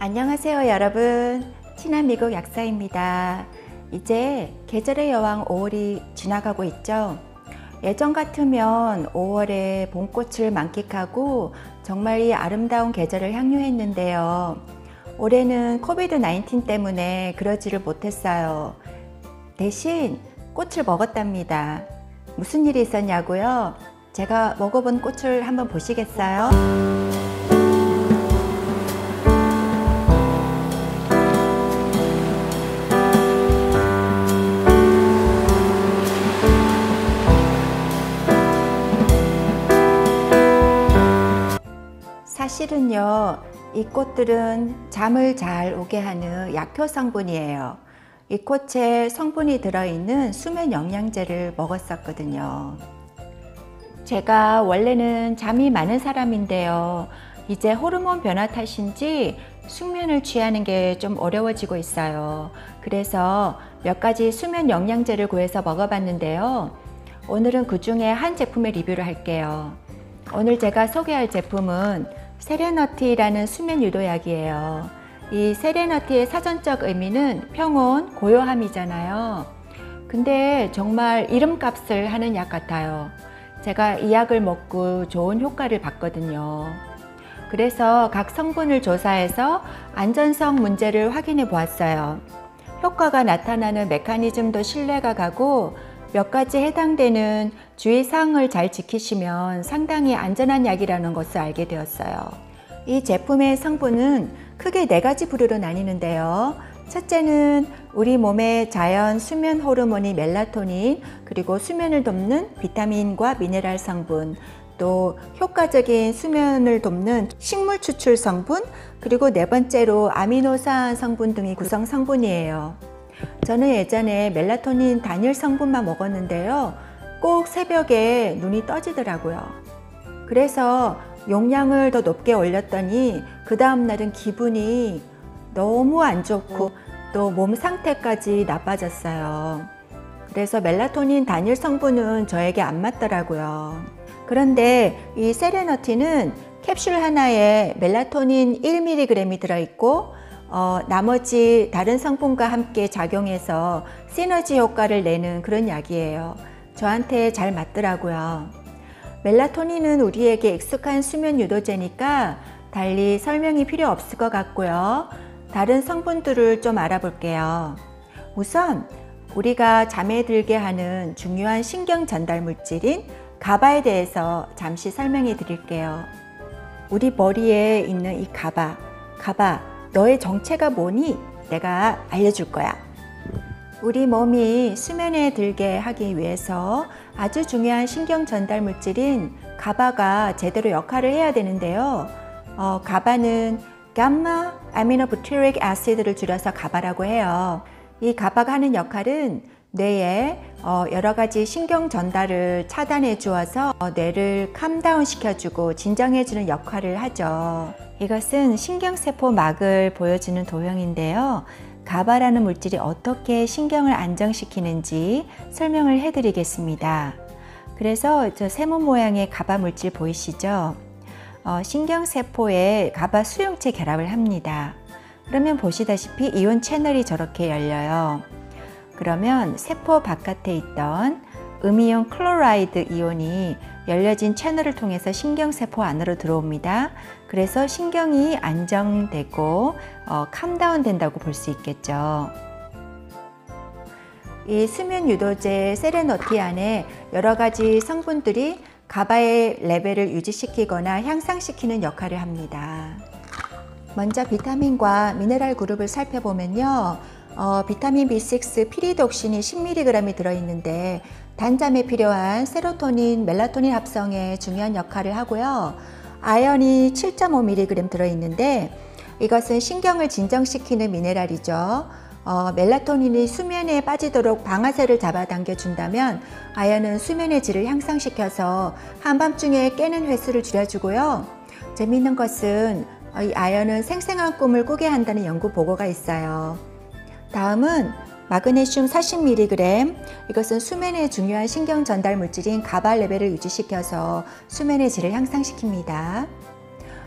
안녕하세요 여러분, 친한 미국 약사입니다. 이제 계절의 여왕 5월이 지나가고 있죠. 예전 같으면 5월에 봄꽃을 만끽하고 정말 이 아름다운 계절을 향유했는데요. 올해는 코비드-19 때문에 그러지를 못했어요. 대신 꽃을 먹었답니다. 무슨 일이 있었냐고요? 제가 먹어본 꽃을 한번 보시겠어요? 사실은요, 이 꽃들은 잠을 잘 오게 하는 약효 성분이에요. 이 꽃에 성분이 들어있는 수면 영양제를 먹었었거든요. 제가 원래는 잠이 많은 사람인데요. 이제 호르몬 변화 탓인지 숙면을 취하는 게 좀 어려워지고 있어요. 그래서 몇 가지 수면 영양제를 구해서 먹어봤는데요. 오늘은 그 중에 한 제품의 리뷰를 할게요. 오늘 제가 소개할 제품은 세레너티라는 수면 유도약이에요. 이 세레너티의 사전적 의미는 평온, 고요함이잖아요. 근데 정말 이름값을 하는 약 같아요. 제가 이 약을 먹고 좋은 효과를 봤거든요. 그래서 각 성분을 조사해서 안전성 문제를 확인해 보았어요. 효과가 나타나는 메커니즘도 신뢰가 가고 몇 가지 해당되는 주의사항을 잘 지키시면 상당히 안전한 약이라는 것을 알게 되었어요. 이 제품의 성분은 크게 4가지 부류로 나뉘는데요. 첫째는 우리 몸의 자연 수면 호르몬인 멜라토닌, 그리고 수면을 돕는 비타민과 미네랄 성분, 또 효과적인 수면을 돕는 식물 추출 성분, 그리고 4번째로 아미노산 성분 등이 구성 성분이에요. 저는 예전에 멜라토닌 단일 성분만 먹었는데요. 꼭 새벽에 눈이 떠지더라고요. 그래서 용량을 더 높게 올렸더니 그 다음날은 기분이 너무 안 좋고 또 몸 상태까지 나빠졌어요. 그래서 멜라토닌 단일 성분은 저에게 안 맞더라고요. 그런데 이 세레너티는 캡슐 하나에 멜라토닌 1mg이 들어있고 나머지 다른 성분과 함께 작용해서 시너지 효과를 내는 그런 약이에요. 저한테 잘 맞더라고요. 멜라토닌은 우리에게 익숙한 수면 유도제니까 달리 설명이 필요 없을 것 같고요. 다른 성분들을 좀 알아볼게요. 우선 우리가 잠에 들게 하는 중요한 신경 전달 물질인 가바에 대해서 잠시 설명해 드릴게요. 우리 머리에 있는 이 가바, 너의 정체가 뭐니? 내가 알려줄 거야. 우리 몸이 수면에 들게 하기 위해서 아주 중요한 신경 전달 물질인 가바가 제대로 역할을 해야 되는데요. 가바는 감마 아미노부티릭 애시드를 줄여서 가바라고 해요. 이 가바가 하는 역할은 뇌에 여러 가지 신경 전달을 차단해 주어서 뇌를 캄다운 시켜주고 진정해 주는 역할을 하죠. 이것은 신경세포 막을 보여주는 도형인데요. 가바라는 물질이 어떻게 신경을 안정시키는지 설명을 해 드리겠습니다. 그래서 저 세모 모양의 가바 물질 보이시죠? 신경세포에 가바 수용체 결합을 합니다. 그러면 보시다시피 이온 채널이 저렇게 열려요. 그러면 세포 바깥에 있던 음이온 클로라이드 이온이 열려진 채널을 통해서 신경세포 안으로 들어옵니다. 그래서 신경이 안정되고 캄다운 된다고 볼 수 있겠죠. 이 수면 유도제 세레너티 안에 여러 가지 성분들이 가바의 레벨을 유지시키거나 향상시키는 역할을 합니다. 먼저 비타민과 미네랄 그룹을 살펴보면요. 비타민 B6 피리독신이 10mg이 들어있는데 단잠에 필요한 세로토닌, 멜라토닌 합성에 중요한 역할을 하고요. 아연이 7.5mg 들어있는데 이것은 신경을 진정시키는 미네랄이죠. 멜라토닌이 수면에 빠지도록 방아쇠를 잡아당겨 준다면 아연은 수면의 질을 향상시켜서 한밤중에 깨는 횟수를 줄여주고요. 재미있는 것은 이 아연은 생생한 꿈을 꾸게 한다는 연구 보고가 있어요. 다음은 마그네슘 40mg, 이것은 수면에 중요한 신경 전달 물질인 가바 레벨을 유지시켜서 수면의 질을 향상시킵니다.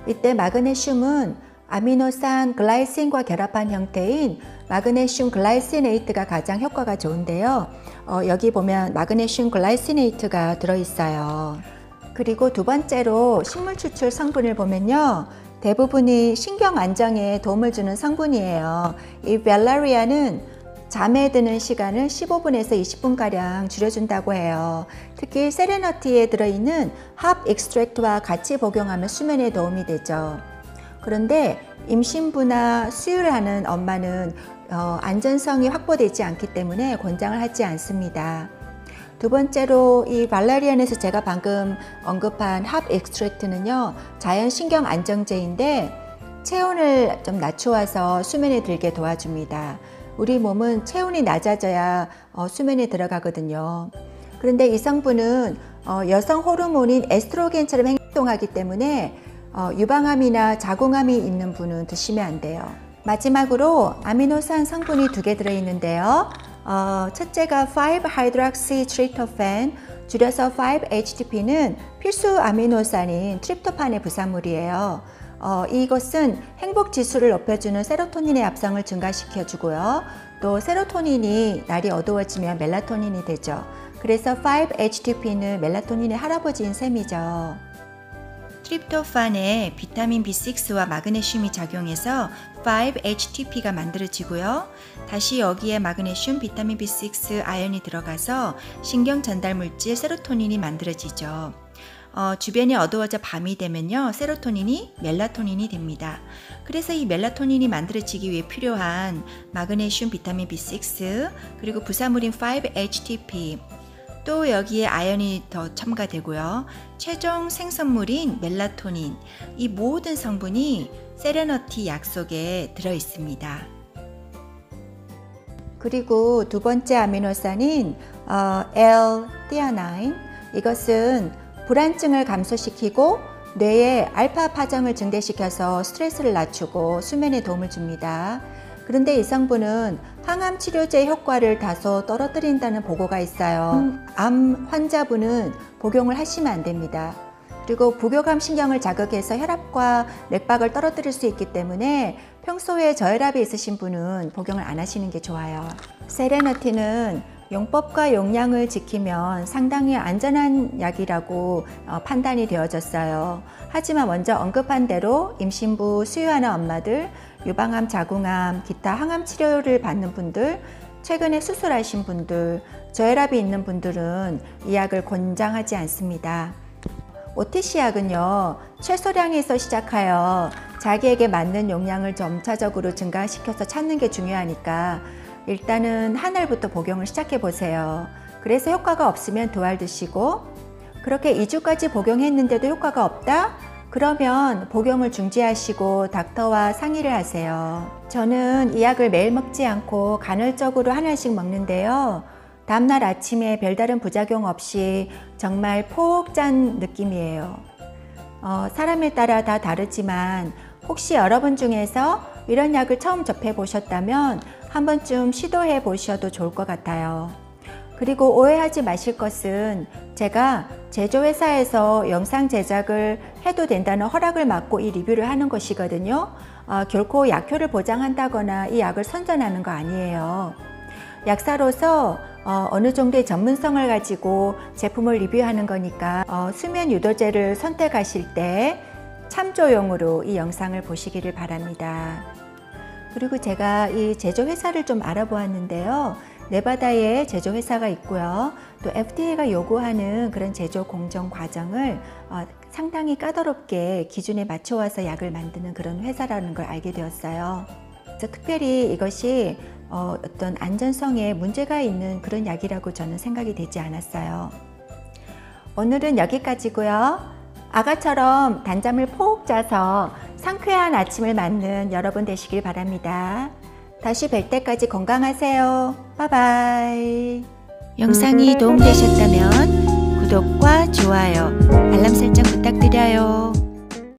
이때 마그네슘은 아미노산 글라이신과 결합한 형태인 마그네슘 글라이시네이트가 가장 효과가 좋은데요. 여기 보면 마그네슘 글라이시네이트가 들어있어요. 그리고 두 번째로 식물 추출 성분을 보면요. 대부분이 신경 안정에 도움을 주는 성분이에요. 이 벨라리아는 잠에 드는 시간을 15분에서 20분가량 줄여준다고 해요. 특히 세레너티에 들어있는 합 익스트랙트와 같이 복용하면 수면에 도움이 되죠. 그런데 임신부나 수유를 하는 엄마는 안전성이 확보되지 않기 때문에 권장을 하지 않습니다. 두 번째로 이 발라리안에서 제가 방금 언급한 합 익스트랙트는요, 자연 신경 안정제인데 체온을 좀 낮추어서 수면에 들게 도와줍니다. 우리 몸은 체온이 낮아져야 수면에 들어가거든요. 그런데 이 성분은 여성 호르몬인 에스트로겐처럼 행동하기 때문에 유방암이나 자궁암이 있는 분은 드시면 안 돼요. 마지막으로 아미노산 성분이 2개 들어있는데요. 첫째가 5-하이드록시트립토판, 줄여서 5-HTP는 필수 아미노산인 트립토판의 부산물이에요. 이것은 행복 지수를 높여주는 세로토닌의 합성을 증가시켜주고요. 또 세로토닌이 날이 어두워지면 멜라토닌이 되죠. 그래서 5-HTP는 멜라토닌의 할아버지인 셈이죠. 트립토판에 비타민 B6와 마그네슘이 작용해서 5-HTP가 만들어지고요. 다시 여기에 마그네슘, 비타민 B6, 아연이 들어가서 신경 전달 물질 세로토닌이 만들어지죠. 주변이 어두워져 밤이 되면요, 세로토닌이 멜라토닌이 됩니다. 그래서 이 멜라토닌이 만들어지기 위해 필요한 마그네슘, 비타민 B6, 그리고 부산물인 5-HTP, 또 여기에 아연이 더 첨가되고요. 최종 생성물인 멜라토닌, 이 모든 성분이 세레너티 약 속에 들어 있습니다. 그리고 두 번째 아미노산인 L-theanine, 이것은 불안증을 감소시키고 뇌의 알파 파장을 증대시켜서 스트레스를 낮추고 수면에 도움을 줍니다. 그런데 이 성분은 항암 치료제 효과를 다소 떨어뜨린다는 보고가 있어요. 암 환자분은 복용을 하시면 안 됩니다. 그리고 부교감 신경을 자극해서 혈압과 맥박을 떨어뜨릴 수 있기 때문에 평소에 저혈압이 있으신 분은 복용을 안 하시는 게 좋아요. 세레너티는 용법과 용량을 지키면 상당히 안전한 약이라고 판단이 되어졌어요. 하지만 먼저 언급한 대로 임신부, 수유하는 엄마들, 유방암, 자궁암, 기타 항암 치료를 받는 분들, 최근에 수술하신 분들, 저혈압이 있는 분들은 이 약을 권장하지 않습니다. OTC 약은요, 최소량에서 시작하여 자기에게 맞는 용량을 점차적으로 증가시켜서 찾는 게 중요하니까 일단은 한 알부터 복용을 시작해 보세요. 그래서 효과가 없으면 2알 드시고, 그렇게 2주까지 복용했는데도 효과가 없다? 그러면 복용을 중지하시고 닥터와 상의를 하세요. 저는 이 약을 매일 먹지 않고 간헐적으로 한 알씩 먹는데요. 다음날 아침에 별다른 부작용 없이 정말 폭 짠 느낌이에요. 사람에 따라 다 다르지만 혹시 여러분 중에서 이런 약을 처음 접해 보셨다면 한 번쯤 시도해 보셔도 좋을 것 같아요. 그리고 오해하지 마실 것은 제가 제조회사에서 영상 제작을 해도 된다는 허락을 받고 이 리뷰를 하는 것이거든요. 결코 약효를 보장한다거나 이 약을 선전하는 거 아니에요. 약사로서 어느 정도의 전문성을 가지고 제품을 리뷰하는 거니까 수면 유도제를 선택하실 때 참조용으로 이 영상을 보시기를 바랍니다. 그리고 제가 이 제조회사를 좀 알아보았는데요. 네바다에 제조회사가 있고요. 또 FDA가 요구하는 그런 제조 공정 과정을 상당히 까다롭게 기준에 맞춰와서 약을 만드는 그런 회사라는 걸 알게 되었어요. 그래서 특별히 이것이 어떤 안전성에 문제가 있는 그런 약이라고 저는 생각이 되지 않았어요. 오늘은 여기까지고요. 아가처럼 단잠을 푹 자서 상쾌한 아침을 맞는 여러분 되시길 바랍니다. 다시 뵐 때까지 건강하세요. 바이바이. 영상이 도움되셨다면 구독과 좋아요, 알람 설정 부탁드려요.